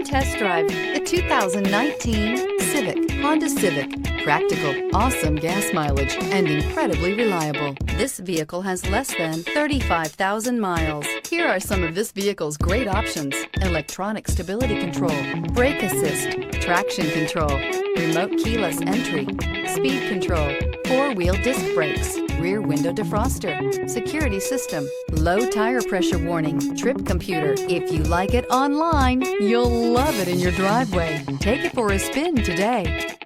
test drive the 2019 Civic, Honda Civic. Practical, awesome gas mileage, and incredibly reliable. This vehicle has less than 35,000 miles. Here are some of this vehicle's great options: electronic stability control, brake assist, traction control, remote keyless entry, speed control, four-wheel disc brakes, rear window defroster, security system, low tire pressure warning, trip computer. If you like it online, you'll love it in your driveway. Take it for a spin today.